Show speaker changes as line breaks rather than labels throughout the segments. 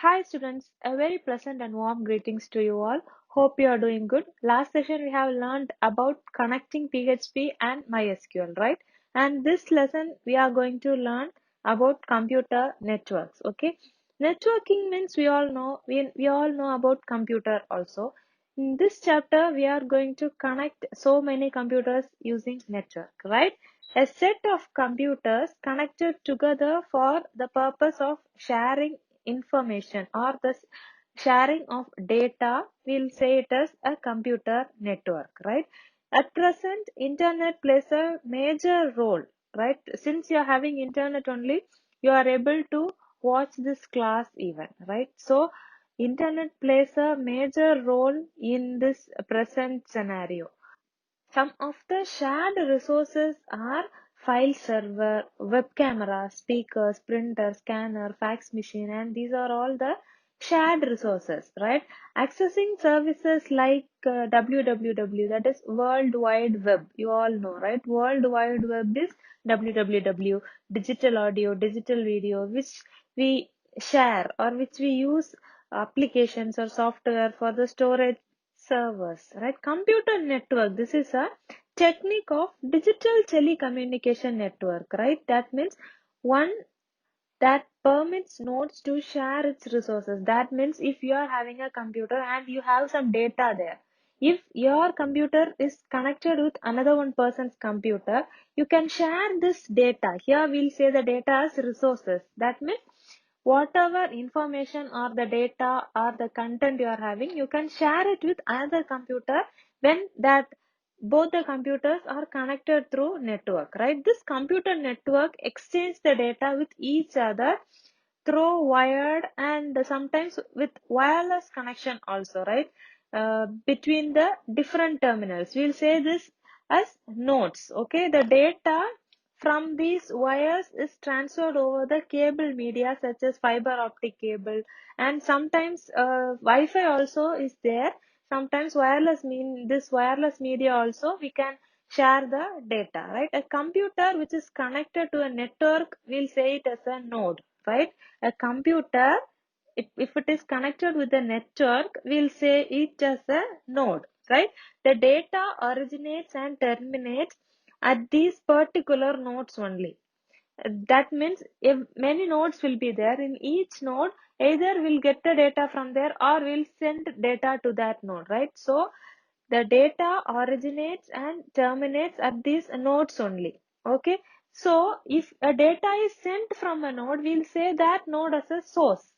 Hi students, a very pleasant and warm greetings to you all. Hope you are doing good. Last session we have learned about connecting PHP and MySQL, right? And this lesson we are going to learn about computer networks, okay? Networking means we all know about computer also. In this chapter we are going to connect so many computers using network, right? A set of computers connected together for the purpose of sharing information or the sharing of data, we'll say it as a computer network, right? At present, internet plays a major role, right? Since you're having internet only, you are able to watch this class even, right? So, internet plays a major role in this present scenario. Some of the shared resources are file server, web camera, speakers, printer, scanner, fax machine, and these are all the shared resources, right? Accessing services like www, that is World Wide Web. You all know, right? World Wide Web is www, digital audio, digital video, which we share or which we use applications or software for the storage servers, right? Computer network, this is a technique of digital telecommunication network, right? That means one that permits nodes to share its resources. That means if you are having a computer and you have some data there, if your computer is connected with another one person's computer, you can share this data. Here we'll say the data as resources. That means whatever information or the data or the content you are having, you can share it with another computer when that both the computers are connected through network, right? This computer network exchange the data with each other through wired and sometimes with wireless connection also, right? Between the different terminals, we'll say this as nodes, okay? The data from these wires is transferred over the cable media such as fiber optic cable, and sometimes Wi-Fi also is there. Sometimes wireless mean this wireless media also we can share the data, right? A computer which is connected to a network, we'll say it as a node, right? A computer, if it is connected with a network, we'll say it as a node, right? The data originates and terminates at these particular nodes only. That means if many nodes will be there, in each node either we'll get the data from there or we'll send data to that node, right? So the data originates and terminates at these nodes only, okay? So if a data is sent from a node, we'll say that node as a source.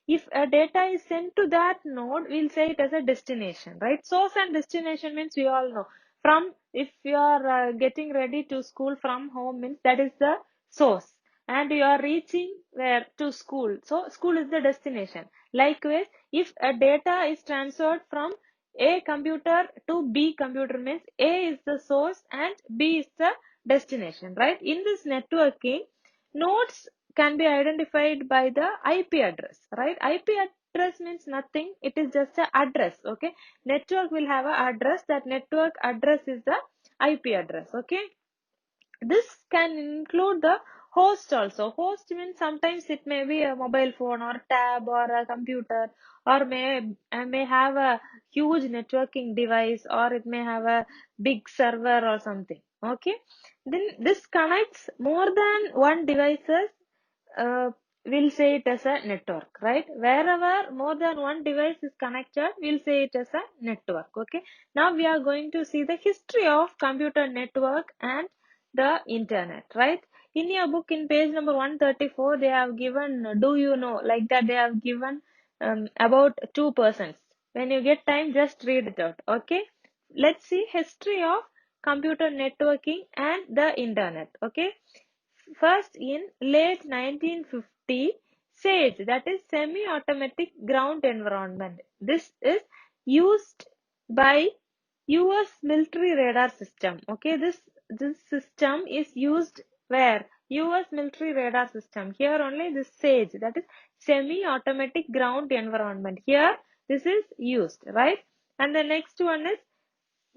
If a data is sent to that node, we'll say it as a destination, right? Source and destination means we all know. From if you are getting ready to school from home means that is the source, and you are reaching where to school. So school is the destination. Likewise, if a data is transferred from A computer to B computer means A is the source and B is the destination, right? In this networking, nodes can be identified by the IP address, right? IP address means nothing. It is just an address, okay? Network will have an address. That network address is the IP address, okay? This can include the host also. Host means sometimes it may be a mobile phone or tab or a computer, or may have a huge networking device, or it may have a big server or something. Okay. Then this connects more than one devices. Uh, we'll say it as a network, right? Wherever more than one device is connected, we'll say it as a network. Okay. Now we are going to see the history of computer network and the internet, right? In your book, in page number 134, they have given, do you know, like that, they have given about two persons. When you get time, just read it out, okay? Let's see history of computer networking and the internet, okay? First, in late 1950, SAGE, that is semi-automatic ground environment. This is used by US military radar system. Okay, this system is used where? US military radar system. Here only this SAGE, that is semi-automatic ground environment. Here this is used, right? And the next one is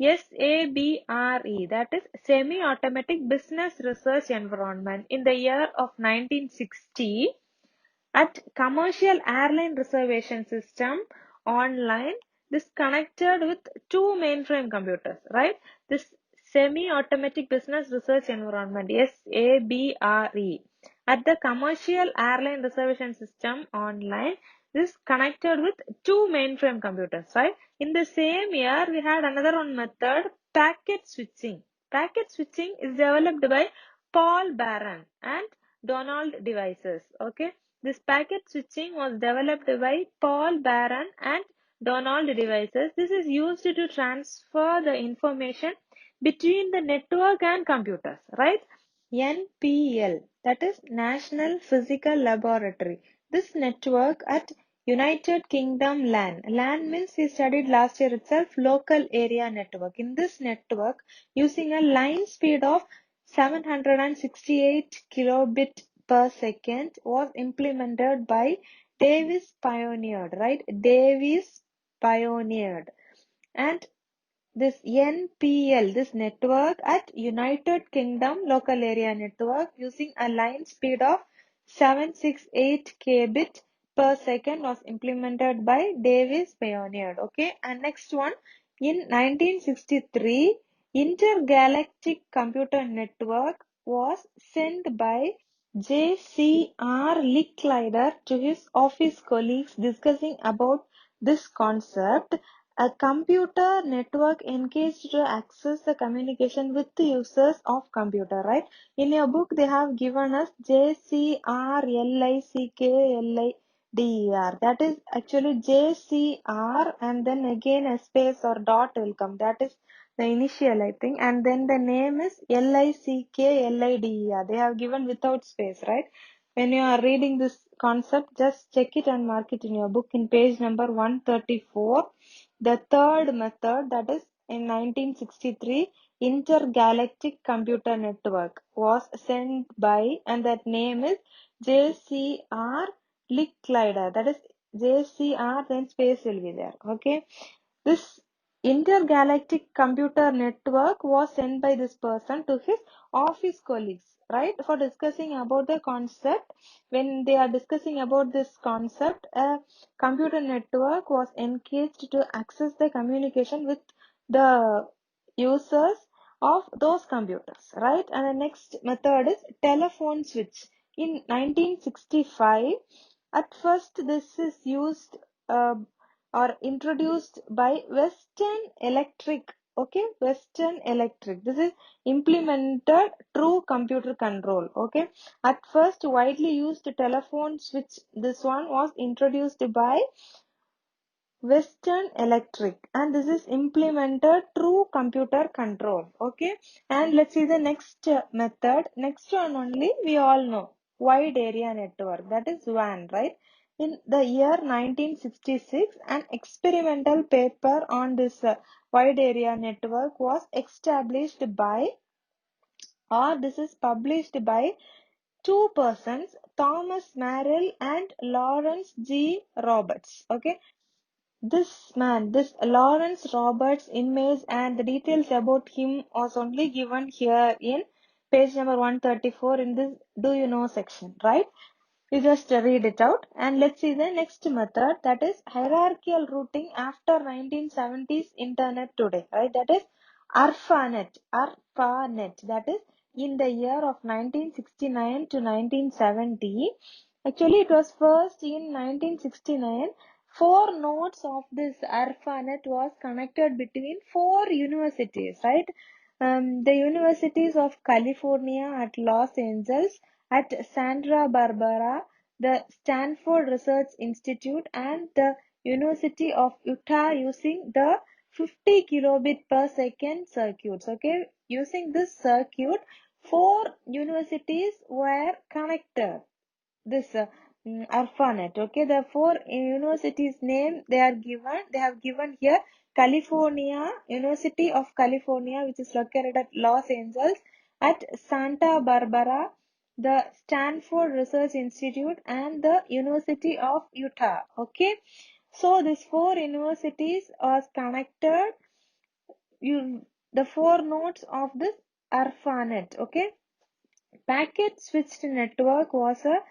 SABRE, that is Semi-Automatic Business Research Environment. In the year of 1960, At commercial airline reservation system online, this connected with two mainframe computers, right? This semi-automatic business research environment, SABRE. At the commercial airline reservation system online, this connected with two mainframe computers, right? In the same year, we had another one method, packet switching. Packet switching is developed by Paul Baran and Donald Devices. Okay, this packet switching was developed by Paul Baran and Donald Devices. This is used to transfer the information between the network and computers, right? NPL, that is National Physical Laboratory. This network at United Kingdom LAN. LAN means we studied last year itself, local area network. In this network, using a line speed of 768 kilobit per second was implemented by Davis pioneered, right? Davis pioneered. And this NPL, this network at United Kingdom local area network using a line speed of 768 kbit per second was implemented by Davis pioneered. Okay, and next one, in 1963, Intergalactic Computer Network was sent by J.C.R. Licklider to his office colleagues discussing about this concept. A computer network engaged to access the communication with the users of computer, right? In your book, they have given us JCRLICKLIDER. That is actually JCR and then again a space or dot will come. That is the initial, I think. And then the name is LICKLIDER. They have given without space, right? When you are reading this concept, just check it and mark it in your book in page number 134. The third method, that is in 1963, Intergalactic Computer Network was sent by, and that name is JCR Licklider. That is JCR, then space will be there. Okay. This intergalactic computer network was sent by this person to his office colleagues, right, for discussing about the concept. When they are discussing about this concept, a computer network was engaged to access the communication with the users of those computers, right? And the next method is telephone switch. In 1965, at first this is used uh, or introduced by Western Electric. Okay, Western Electric. This is implemented through computer control. Okay, at first widely used telephone switch. This one was introduced by Western Electric, and this is implemented through computer control. Okay, and let's see the next method. Next one only we all know, wide area network, that is WAN, right? In the year 1966, an experimental paper on this wide area network was established by, or this is published by two persons, Thomas Merrill and Lawrence G. Roberts. Okay, this man, this Lawrence Roberts image and the details about him was only given here in page number 134 in this do you know section, right? You just read it out, and let's see the next method, that is hierarchical routing after 1970s internet today, right? That is ARPANET. ARPANET, that is in the year of 1969 to 1970. Actually, it was first in 1969. Four nodes of this ARPANET was connected between four universities, right? The universities of California at Los Angeles, at Santa Barbara, the Stanford Research Institute, and the University of Utah using the 50 kilobit per second circuits. Okay, using this circuit, four universities were connected. This ARPANET. Okay, the four universities name they have given here: California, University of California, which is located at Los Angeles, at Santa Barbara, the Stanford Research Institute, and the University of Utah. Okay, so these four universities are connected. The four nodes of this ARPANET. Okay, packet switched network was a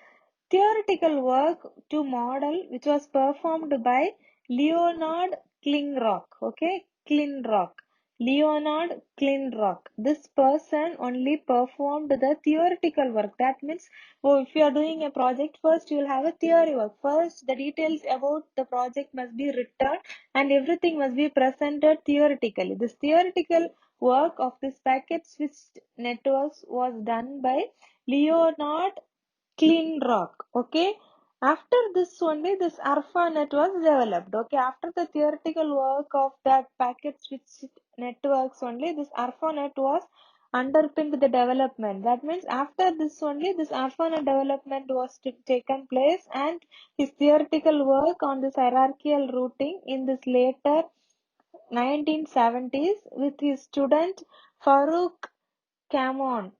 theoretical work to model which was performed by Leonard Klinrock. Okay, Klinrock. Leonard Klinrock. This person only performed the theoretical work. That means, oh, if you are doing a project, first you will have a theory work. First, the details about the project must be written and everything must be presented theoretically. This theoretical work of this packet switched networks was done by Leonard Klinrock. Okay. After this only this ARPANET was developed. Okay. After the theoretical work of that packet switch networks only this ARPANET was underpinned the development. That means after this only this ARPANET development was taken place, and his theoretical work on this hierarchical routing in this later 1970s with his student Farouk Camon.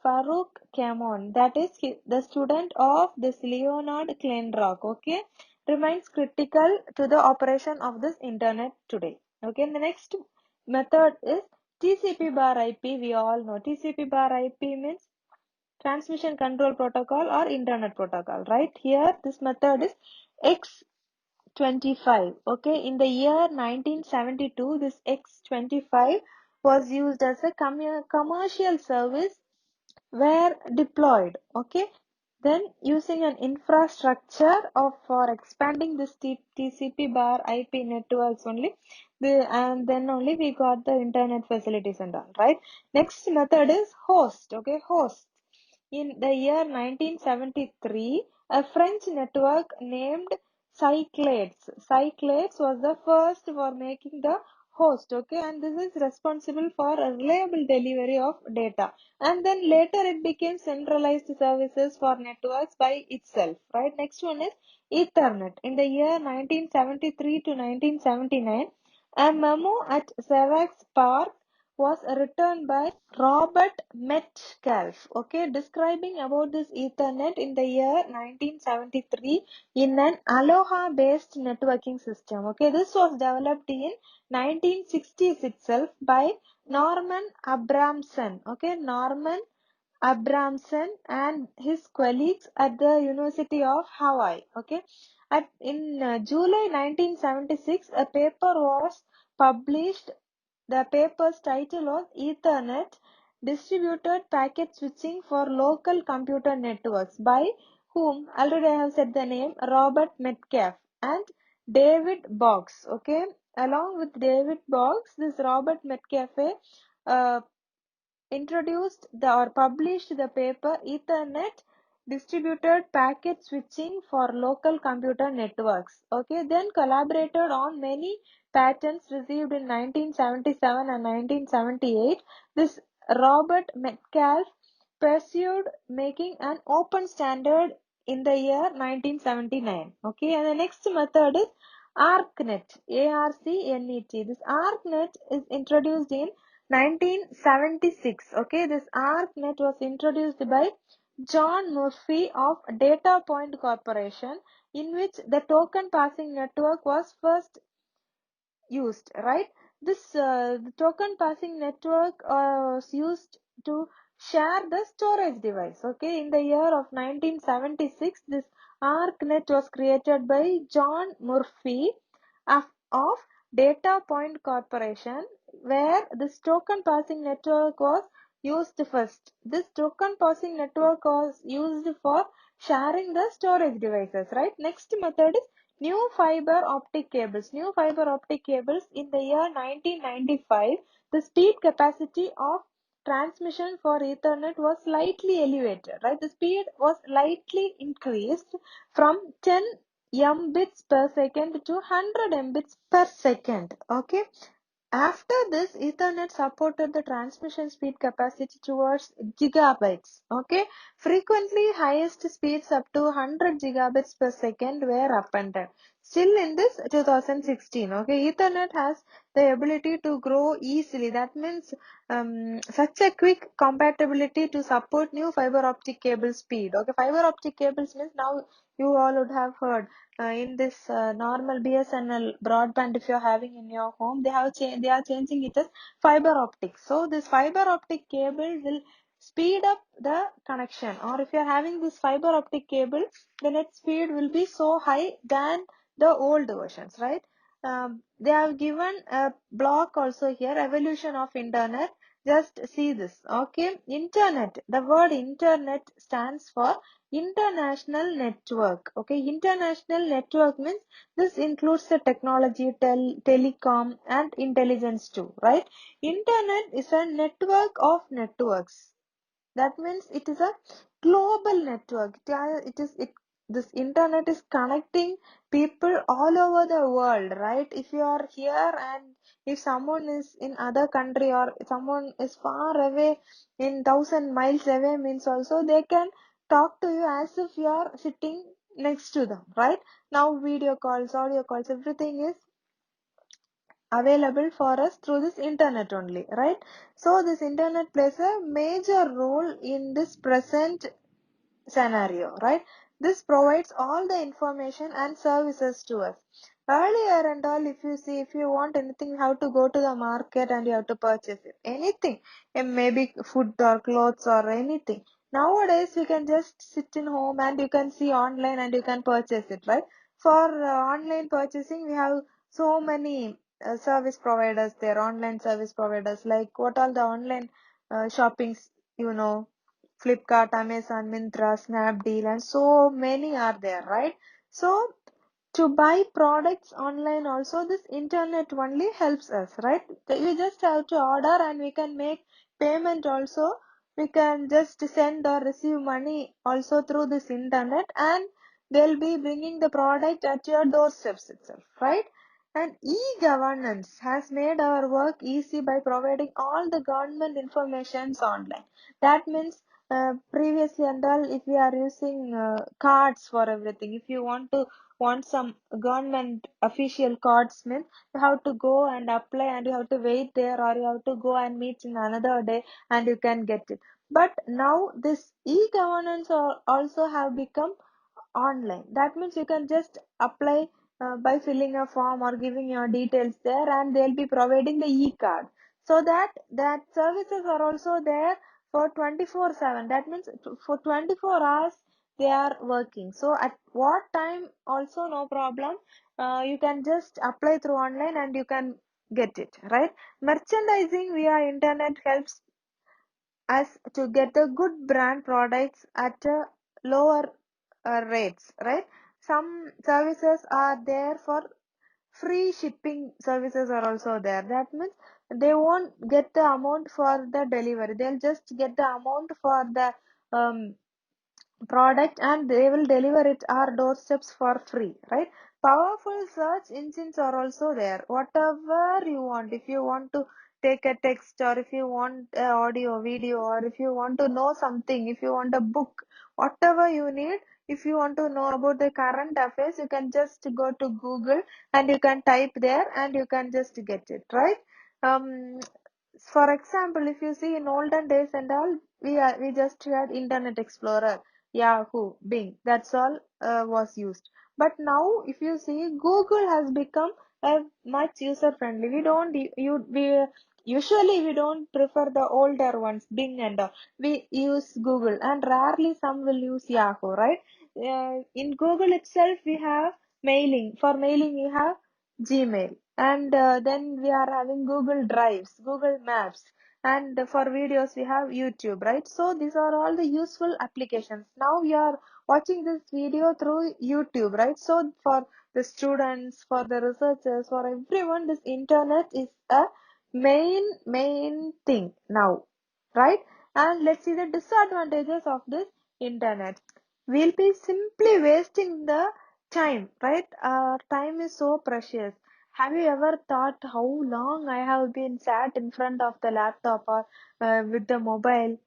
Farouk Camon, that is the student of this Leonard Kleinrock, okay, remains critical to the operation of this internet today. Okay, the next method is TCP bar IP. We all know TCP bar IP means transmission control protocol or internet protocol, right? Here, this method is X25. Okay, in the year 1972, this X25 was used as a commercial service were deployed. Okay, then using an infrastructure of for expanding this TCP bar IP networks only, and then only we got the internet facilities and all, right? Next method is host. Okay, host. In the year 1973, a French network named Cyclades was the first for making the host. Okay, and this is responsible for a reliable delivery of data. And then later it became centralized services for networks by itself, right? Next one is Ethernet. In the year 1973 to 1979, a memo at Savax Park was written by Robert Metcalfe, okay, describing about this Ethernet in the year 1973 in an Aloha based networking system. Okay, this was developed in 1960s itself by Norman Abramson. Okay, Norman Abramson and his colleagues at the University of Hawaii. Okay, in July 1976, a paper was published. The paper's title was Ethernet Distributed Packet Switching for Local Computer Networks by whom already I have said the name Robert Metcalfe and David Boggs. Okay, along with David Boggs, this Robert Metcalfe uh, introduced or published the paper Ethernet Distributed Packet Switching for Local Computer Networks. Okay, then collaborated on many patents received in 1977 and 1978. This Robert Metcalfe pursued making an open standard in the year 1979. Okay, and the next method is ARCnet. ARCNET. This ARCnet is introduced in 1976. Okay, this ARCnet was introduced by John Murphy of Data Point Corporation, in which the token passing network was first used, right? This the token passing network was used to share the storage device. Okay, in the year of 1976, this ARCnet was created by John Murphy of Data Point Corporation, where this token passing network was used first. This token passing network was used for sharing the storage devices, right? Next method is new fiber optic cables. New fiber optic cables in the year 1995, the speed capacity of transmission for Ethernet was slightly elevated, right? The speed was slightly increased from 10 mbits per second to 100 mbits per second. Okay. After this, Ethernet supported the transmission speed capacity towards gigabytes. Okay, frequently highest speeds up to 100 gigabits per second were appended. Still in this 2016, okay, Ethernet has the ability to grow easily. That means such a quick compatibility to support new fiber optic cable speed. Okay, fiber optic cables means now you all would have heard in this normal BSNL broadband, if you're having in your home, they are changing it as fiber optic. So this fiber optic cable will speed up the connection. Or if you're having this fiber optic cable, the net speed will be so high than the old versions, right? They have given a block also here, evolution of internet. Just see this. Okay, internet, the word internet stands for international network. Okay, international network means this includes the technology, telecom and intelligence too, right? Internet is a network of networks. That means it is a global network. This internet is connecting people all over the world, right? If you are here and if someone is in other country or someone is far away in 1,000 miles away, means also they can talk to you as if you are sitting next to them, right? Now video calls, audio calls, everything is available for us through this internet only, right? So this internet plays a major role in this present scenario, right? This provides all the information and services to us. Earlier and all, if you see, if you want anything, you have to go to the market and you have to purchase it. Anything, maybe food or clothes or anything. Nowadays, you can just sit in home and you can see online and you can purchase it, right? For online purchasing, we have so many service providers there, online service providers. Like what are the online shoppings, you know, Flipkart, Amazon, Myntra, Snapdeal, and so many are there, right? So to buy products online also, this internet only helps us, right? We just have to order and we can make payment also. We can just send or receive money also through this internet, and they'll be bringing the product at your doorsteps itself, right? And e-governance has made our work easy by providing all the government informations online. That means previously and all, if we are using cards for everything, if you want some government official cards, means you have to go and apply and you have to wait there, or you have to go and meet in another day and you can get it. But now this e-governance also have become online. That means you can just apply by filling a form or giving your details there, and they'll be providing the e-card. So that services are also there for 24/7. That means for 24 hours they are working. So at what time also no problem. You can just apply through online and you can get it, right? Merchandising via internet helps us to get the good brand products at a lower rates, right? Some services are there for free shipping, services are also there. That means they won't get the amount for the delivery, they'll just get the amount for the um, product and they will deliver it our doorsteps for free, right? Powerful search engines are also there. Whatever you want, if you want to take a text, or if you want audio video, or if you want to know something, if you want a book, whatever you need, if you want to know about the current affairs, you can just go to Google and you can type there and you can just get it, right? um for example, if you see in olden days and all, we just had Internet Explorer, Yahoo, Bing. That's all was used. But now, if you see, Google has become a much user friendly. We don't we usually we don't prefer the older ones, Bing and all. We use Google, and rarely some will use Yahoo, right? In Google itself, we have mailing. For mailing, we have Gmail, and then we are having Google Drives, Google Maps, and for videos we have YouTube, right? So these are all the useful applications. Now we are watching this video through YouTube, right? So for the students, for the researchers, for everyone, this internet is a main thing now, right? And let's see the disadvantages of this internet. We'll be simply wasting the time, right? Time is so precious. Have you ever thought how long I have been sat in front of the laptop or with the mobile?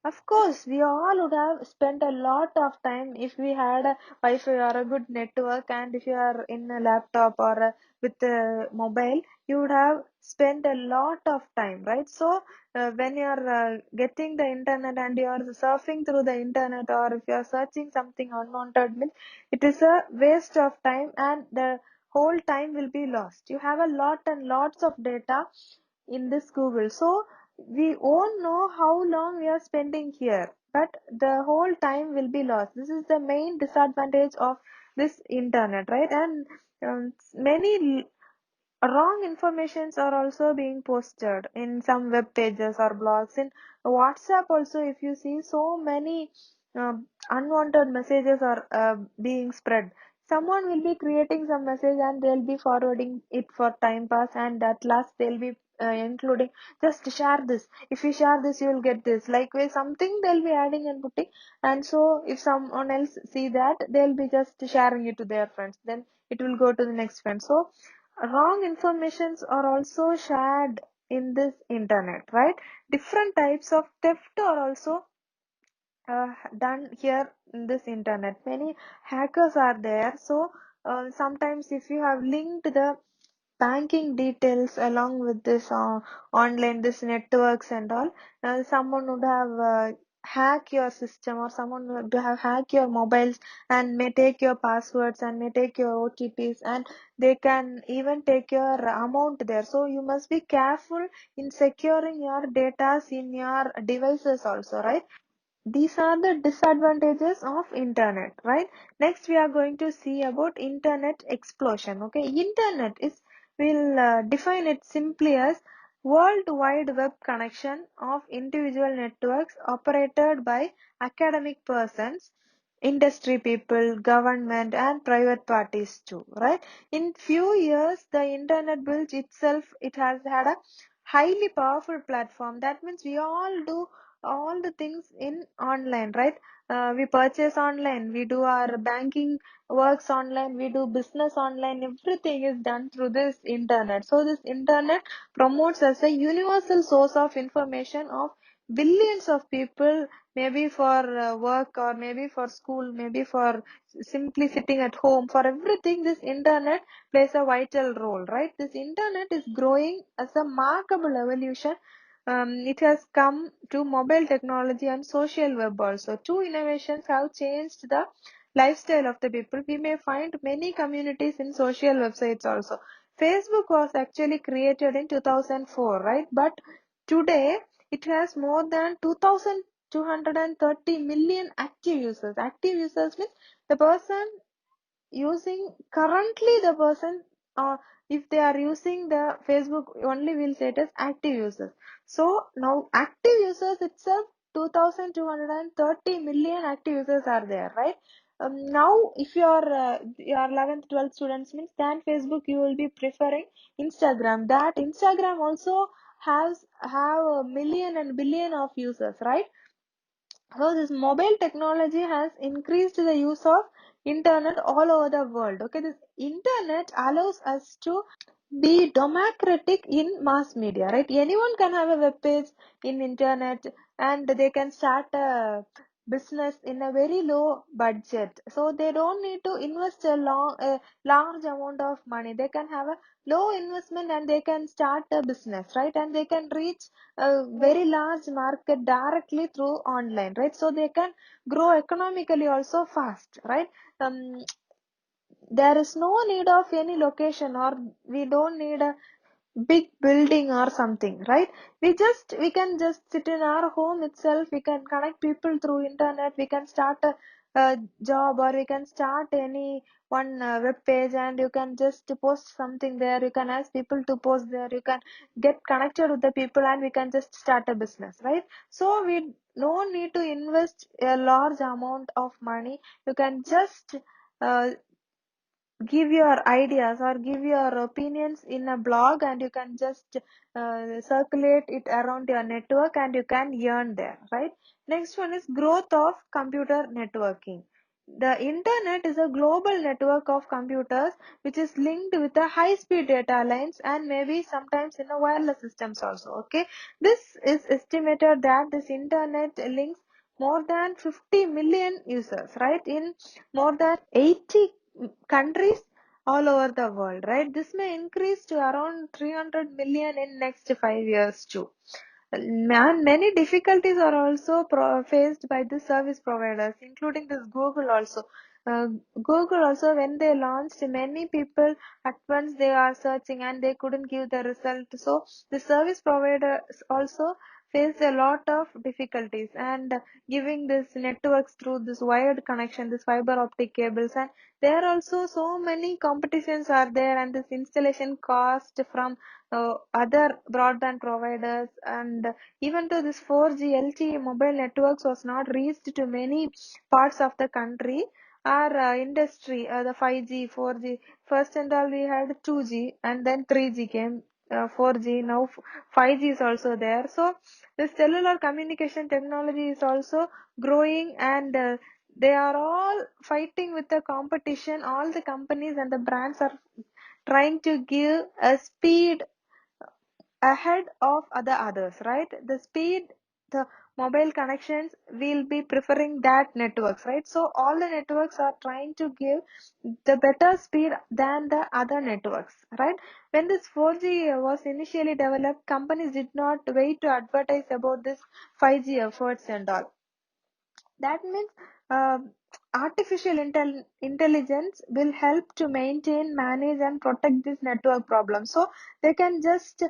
Of course, we all would have spent a lot of time if we had a Wi-Fi or a good network, and if you are in a laptop or with a mobile, you would have spent a lot of time, right? So, when you are getting the internet and you are surfing through the internet, or if you are searching something unwanted, means it is a waste of time and the whole time will be lost. You have a lot and lots of data in this Google. So, we won't know how long we are spending here, but the whole time will be lost. This is the main disadvantage of this internet, right? And many wrong informations are also being posted in some web pages or blogs. In WhatsApp also, if you see, so many unwanted messages are being spread. Someone will be creating some message and they'll be forwarding it for time pass, and at last they'll be including, just share this, if you share this you will get this, likewise something they'll be adding and putting. And so if someone else see that, they'll be just sharing it to their friends, then it will go to the next friend. So wrong informations are also shared in this internet, right? Different types of theft are also done here in this internet. Many hackers are there. So sometimes if you have linked the banking details along with this online, this networks and all, someone would have hack your system, or someone would have hack your mobiles and may take your passwords and may take your OTPs, and they can even take your amount there. So you must be careful in securing your data in your devices also, right? These are the disadvantages of internet, right? Next we are going to see about internet explosion. Okay, internet is, we'll define it simply as world wide web connection of individual networks operated by academic persons, industry people, government and private parties too, right? In few years the internet built itself, it has had a highly powerful platform. That means we all do all the things in online, right? We purchase online, we do our banking works online, we do business online, everything is done through this internet. So this internet promotes as a universal source of information of billions of people, maybe for work or maybe for school, maybe for simply sitting at home. For everything this internet plays a vital role, right? This internet is growing as a remarkable evolution. It has come to mobile technology and social web also. Two innovations have changed the lifestyle of the people. We may find many communities in social websites also. Facebook was actually created in 2004, right? But today it has more than 2,230 million active users. Active users means the person using, currently the person, uh, if they are using the Facebook only, we'll say it as active users. So now active users itself 2,230 million active users are there, right? Now if you are 11th 12th students means, than Facebook you will be preferring Instagram. That Instagram also have a million and billion of users, right? So this mobile technology has increased the use of internet all over the world. Okay, this internet allows us to be democratic in mass media, right? Anyone can have a web page in internet, and they can start a business in a very low budget. So they don't need to invest a large amount of money. They can have a low investment and they can start a business, right? And they can reach a very large market directly through online, right? So they can grow economically also fast, right? um, there is no need of any location, or we don't need a big building or something, right? We can just sit in our home itself, we can connect people through internet, we can start a job, or we can start any one web page, and you can just post something there, you can ask people to post there, you can get connected with the people, and we can just start a business, right? So we no need to invest a large amount of money. You can just uh, give your ideas or give your opinions in a blog, and you can just circulate it around your network, and you can earn there, right? Next one is growth of computer networking. The internet is a global network of computers which is linked with a high speed data lines, and maybe sometimes in a wireless systems also. Okay, this is estimated that this internet links more than 50 million users, right, in more than 80 countries all over the world, right? This may increase to around 300 million in next 5 years too. And many difficulties are also faced by the service providers, including this Google also. uh, Google also, when they launched, many people at once they are searching and they couldn't give the result. So the service providers also face a lot of difficulties, and giving this networks through this wired connection, this fiber optic cables, and there are also so many competitions are there, and this installation cost from other broadband providers, and even though this 4G LTE mobile networks was not reached to many parts of the country, our industry, the 5G, 4G, first and all we had 2G and then 3G came, 4G, now 5G is also there. So the cellular communication technology is also growing, and they are all fighting with the competition. All the companies and the brands are trying to give a speed ahead of the others, right? The speed, the mobile connections will be preferring that networks, right? So all the networks are trying to give the better speed than the other networks, right? When this 4G was initially developed, companies did not wait to advertise about this 5G efforts and all. That means uh, artificial intelligence will help to maintain, manage, and protect this network problem. So they can just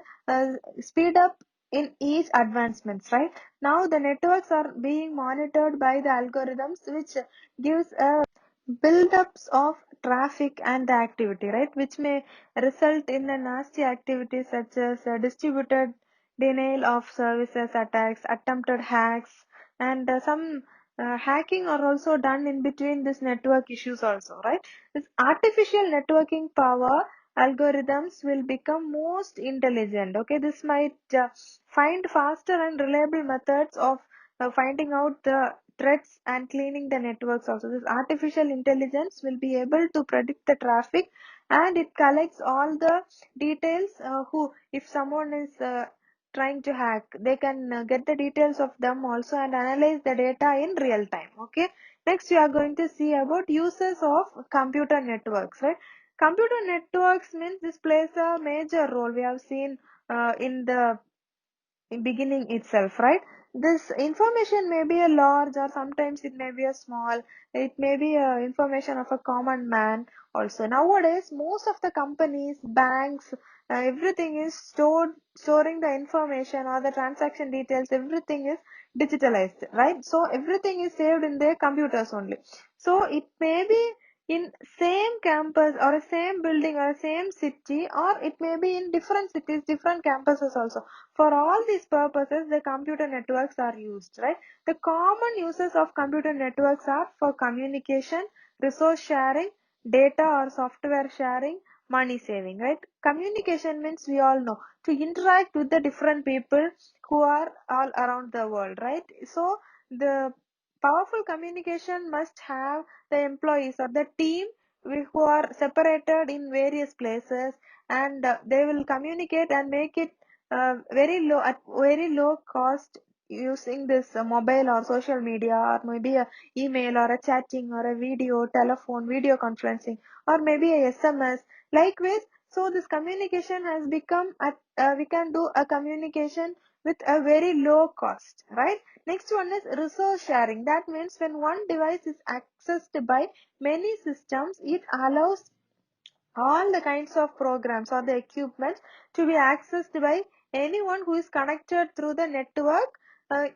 speed up in each advancements, right? Now the networks are being monitored by the algorithms, which gives a buildups of traffic and the activity, right? Which may result in the nasty activities such as distributed denial of services attacks, attempted hacks, and some hacking are also done in between this network issues also, right? This artificial networking power algorithms will become most intelligent. Okay, this might find faster and reliable methods of finding out the threats and cleaning the networks also. This artificial intelligence will be able to predict the traffic, and it collects all the details, who if someone is trying to hack, they can get the details of them also and analyze the data in real time. Okay, next we are going to see about uses of computer networks, right? Computer networks means this plays a major role. We have seen in the beginning itself, right? This information may be a large, or sometimes it may be a small, it may be a information of a common man also. Nowadays most of the companies, banks, everything is storing the information or the transaction details, everything is digitalized, right? So everything is saved in their computers only. So it may be in same campus or same building or same city, or it may be in different cities, different campuses also. For all these purposes, the computer networks are used, right? The common uses of computer networks are for communication, resource sharing, data or software sharing, money saving, right? Communication means we all know to interact with the different people who are all around the world, right? So the powerful communication must have the employees or the team who are separated in various places, and they will communicate and make it very low, at very low cost, using this mobile or social media, or maybe a email or a chatting or a video telephone video conferencing, or maybe a SMS, likewise. So this communication has become at, we can do a communication with a very low cost, right? Next one is resource sharing. That means when one device is accessed by many systems, it allows all the kinds of programs or the equipment to be accessed by anyone who is connected through the network. Uh,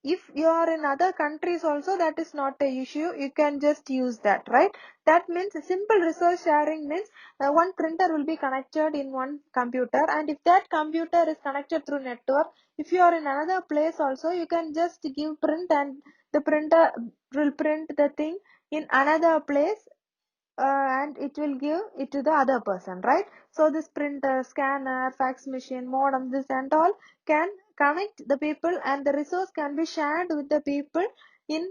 if you are in other countries also, that is not a issue. You can just use that, right? That means simple resource sharing means one printer will be connected in one computer, and if that computer is connected through network, if you are in another place also, you can just give print, and the printer will print the thing in another place, and it will give it to the other person, right? So this printer, scanner, fax machine, modem, this and all can connect the people, and the resource can be shared with the people in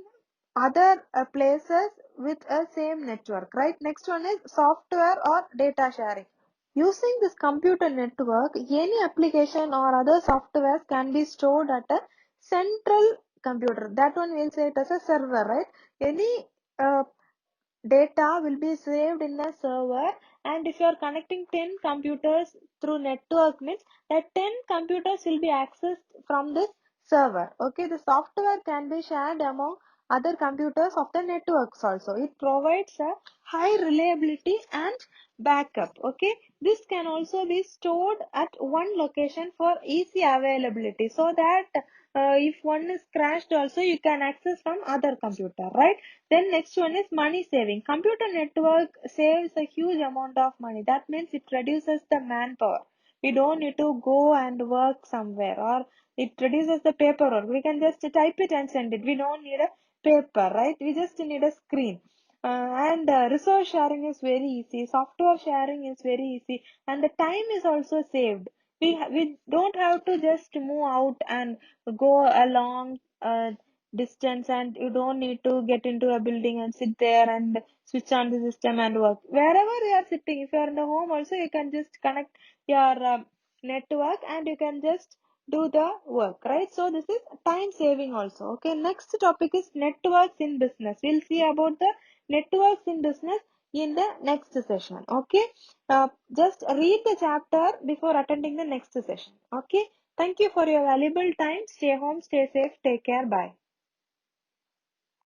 other places with a same network, right? Next one is software or data sharing. Using this computer network, any application or other softwares can be stored at a central computer. That one we'll say it as a server, right? Any data will be saved in a server, and if you are connecting 10 computers through network, means that 10 computers will be accessed from this server. Okay, the software can be shared among other computers of the networks also. It provides a high reliability and backup. Okay, this can also be stored at one location for easy availability, so that if one is crashed also you can access from other computer, right? Then next one is money saving. Computer network saves a huge amount of money. That means it reduces the manpower. We don't need to go and work somewhere, or it reduces the paperwork. We can just type it and send it. We don't need a paper, right? We just need a screen. And resource sharing is very easy. Software sharing is very easy, and the time is also saved. We don't have to just move out and go a long distance, and you don't need to get into a building and sit there and switch on the system and work. Wherever you are sitting, if you are in the home also, you can just connect your network and you can just do the work, right? So this is time saving also. Okay, next topic is networks in business. We'll see about the networks in business in the next session. Okay, just read the chapter before attending the next session. Okay, thank you for your valuable time. Stay home, stay safe, take care, bye.